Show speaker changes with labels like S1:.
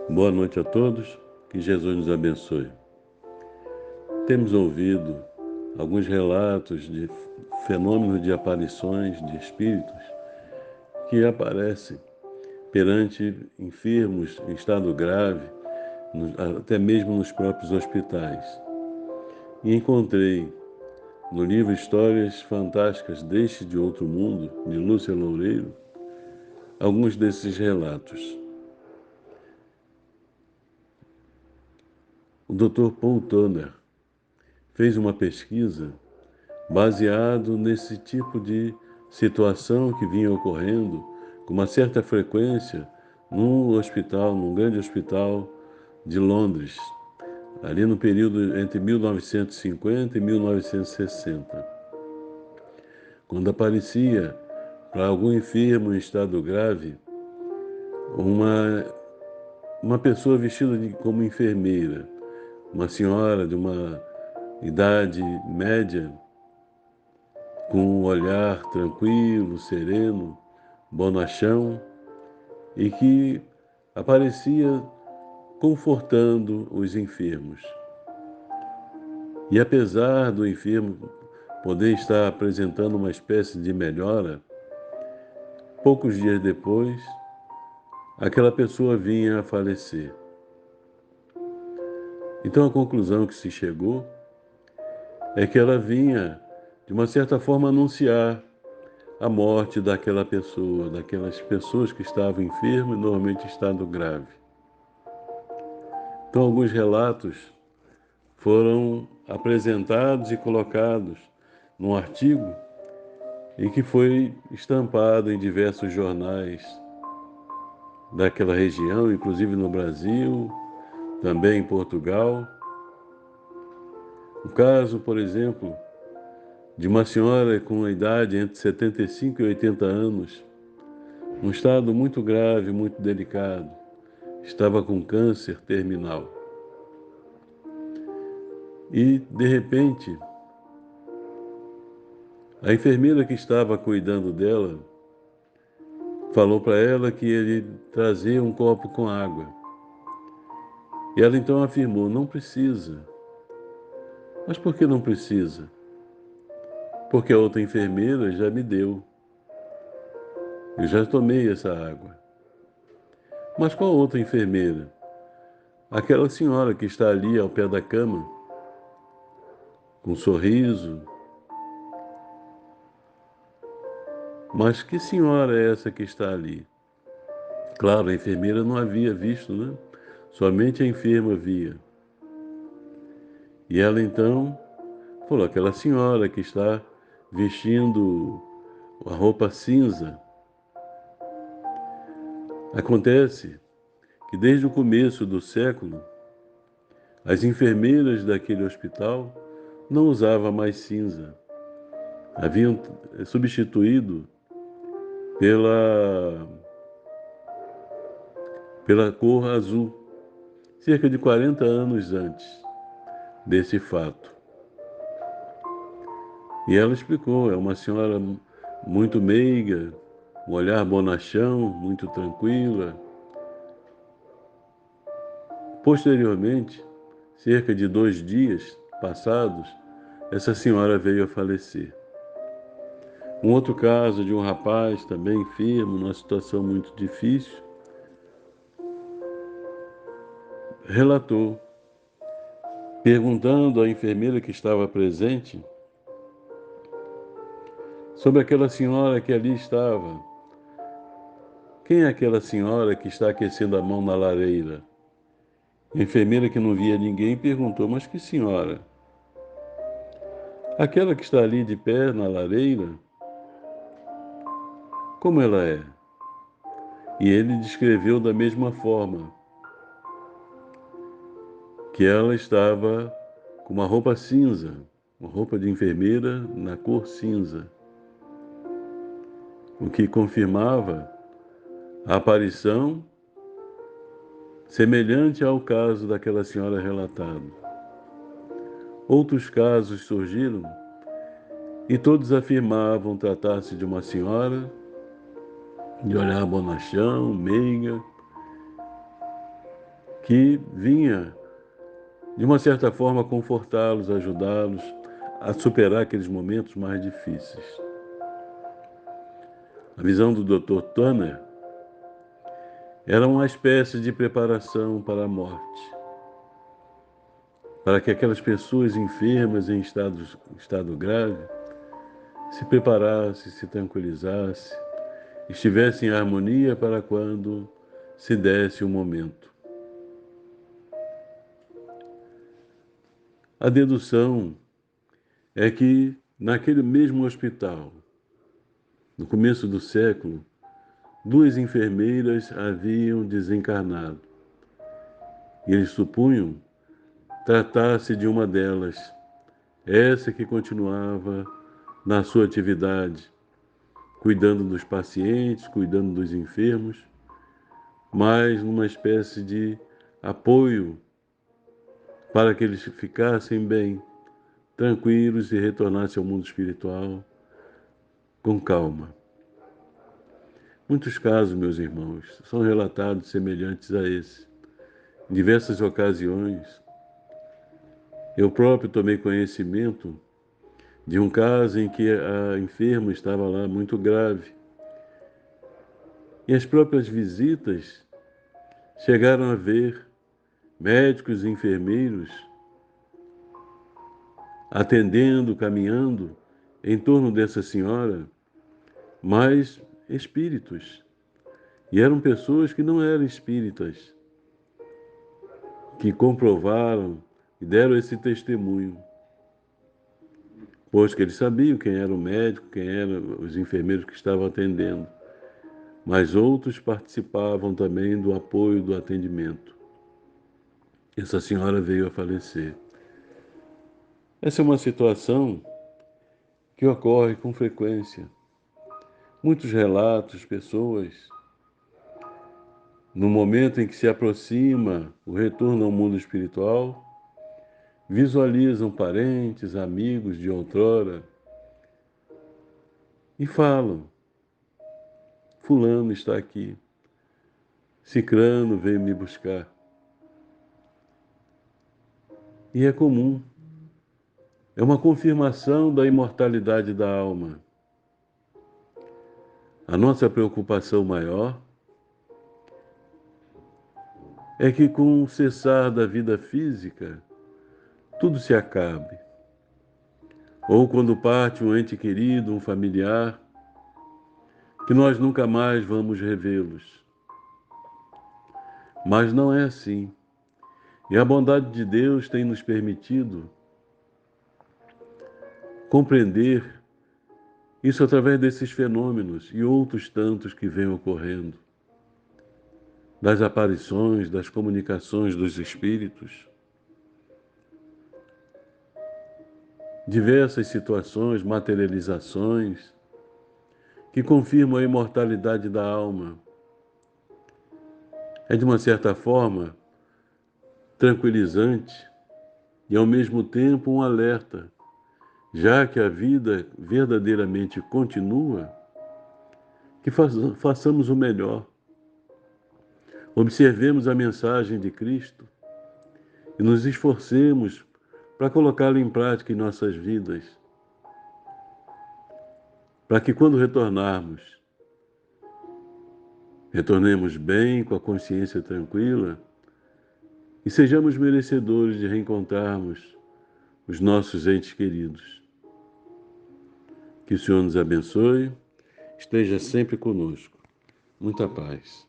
S1: Boa noite a todos, que Jesus nos abençoe. Temos ouvido alguns relatos de fenômenos de aparições de espíritos que aparecem perante enfermos em estado grave, até mesmo nos próprios hospitais. E encontrei no livro Histórias Fantásticas deste de Outro Mundo, de Lúcia Loureiro, alguns desses relatos. O Dr. Paul Toner fez uma pesquisa baseado nesse tipo de situação que vinha ocorrendo com uma certa frequência num grande hospital de Londres, ali no período entre 1950 e 1960. Quando aparecia para algum enfermo em estado grave, uma pessoa vestida como enfermeira, uma senhora de uma idade média, com um olhar tranquilo, sereno, bonachão, e que aparecia confortando os enfermos. E apesar do enfermo poder estar apresentando uma espécie de melhora, poucos dias depois, aquela pessoa vinha a falecer. Então a conclusão que se chegou é que ela vinha, de uma certa forma, anunciar a morte daquela pessoa, daquelas pessoas que estavam enfermas e normalmente em estado grave. Então, alguns relatos foram apresentados e colocados num artigo e que foi estampado em diversos jornais daquela região, inclusive no Brasil, também em Portugal. O caso, por exemplo, de uma senhora com uma idade entre 75 e 80 anos, um estado muito grave, muito delicado, estava com câncer terminal. E, de repente, a enfermeira que estava cuidando dela falou para ela que ele trazia um copo com água. E ela então afirmou: não precisa. Mas por que não precisa? Porque a outra enfermeira já me deu. Eu já tomei essa água. Mas qual outra enfermeira? Aquela senhora que está ali ao pé da cama, com um sorriso. Mas que senhora é essa que está ali? Claro, a enfermeira não havia visto, né? Somente a enferma via. E ela então falou: aquela senhora que está vestindo a roupa cinza. Acontece que desde o começo do século, as enfermeiras daquele hospital não usavam mais cinza. Haviam substituído pela, pela cor azul, cerca de 40 anos antes desse fato. E ela explicou: é uma senhora muito meiga, um olhar bonachão, muito tranquila. Posteriormente, cerca de 2 dias passados, essa senhora veio a falecer. Um outro caso de um rapaz também enfermo, numa situação muito difícil, relatou, perguntando à enfermeira que estava presente sobre aquela senhora que ali estava. Quem é aquela senhora que está aquecendo a mão na lareira? A enfermeira, que não via ninguém, perguntou: mas que senhora? Aquela que está ali de pé na lareira? Como ela é? E ele descreveu da mesma forma, que ela estava com uma roupa cinza, uma roupa de enfermeira na cor cinza, o que confirmava a aparição semelhante ao caso daquela senhora relatado. Outros casos surgiram e todos afirmavam tratar-se de uma senhora de olhar bonachão, meiga, que vinha, de uma certa forma, confortá-los, ajudá-los a superar aqueles momentos mais difíceis. A visão do Dr. Turner era uma espécie de preparação para a morte, para que aquelas pessoas enfermas em estado grave se preparassem, se tranquilizassem, estivessem em harmonia para quando se desse o momento. A dedução é que, naquele mesmo hospital, no começo do século, 2 enfermeiras haviam desencarnado. E eles supunham tratar-se de uma delas, essa que continuava na sua atividade, cuidando dos pacientes, cuidando dos enfermos, mas numa espécie de apoio para que eles ficassem bem, tranquilos e retornassem ao mundo espiritual com calma. Muitos casos, meus irmãos, são relatados semelhantes a esse. Em diversas ocasiões, eu próprio tomei conhecimento de um caso em que a enferma estava lá muito grave. E as próprias visitas chegaram a ver médicos e enfermeiros atendendo, caminhando em torno dessa senhora, mas espíritos. E eram pessoas que não eram espíritas, que comprovaram e deram esse testemunho, pois que eles sabiam quem era o médico, quem eram os enfermeiros que estavam atendendo, mas outros participavam também do apoio do atendimento. Essa senhora veio a falecer. Essa é uma situação que ocorre com frequência. Muitos relatos, pessoas, no momento em que se aproxima o retorno ao mundo espiritual, visualizam parentes, amigos de outrora e falam: fulano está aqui, cicrano veio me buscar. E é comum. É uma confirmação da imortalidade da alma. A nossa preocupação maior é que, com o cessar da vida física, tudo se acabe. Ou quando parte um ente querido, um familiar, que nós nunca mais vamos revê-los. Mas não é assim. E a bondade de Deus tem nos permitido compreender isso através desses fenômenos e outros tantos que vêm ocorrendo, das aparições, das comunicações dos espíritos, diversas situações, materializações, que confirmam a imortalidade da alma. É, de uma certa forma, tranquilizante e, ao mesmo tempo, um alerta, já que a vida verdadeiramente continua, que façamos o melhor. Observemos a mensagem de Cristo e nos esforcemos para colocá-la em prática em nossas vidas, para que, quando retornemos bem, com a consciência tranquila e sejamos merecedores de reencontrarmos os nossos entes queridos. Que o Senhor nos abençoe, esteja sempre conosco. Muita paz.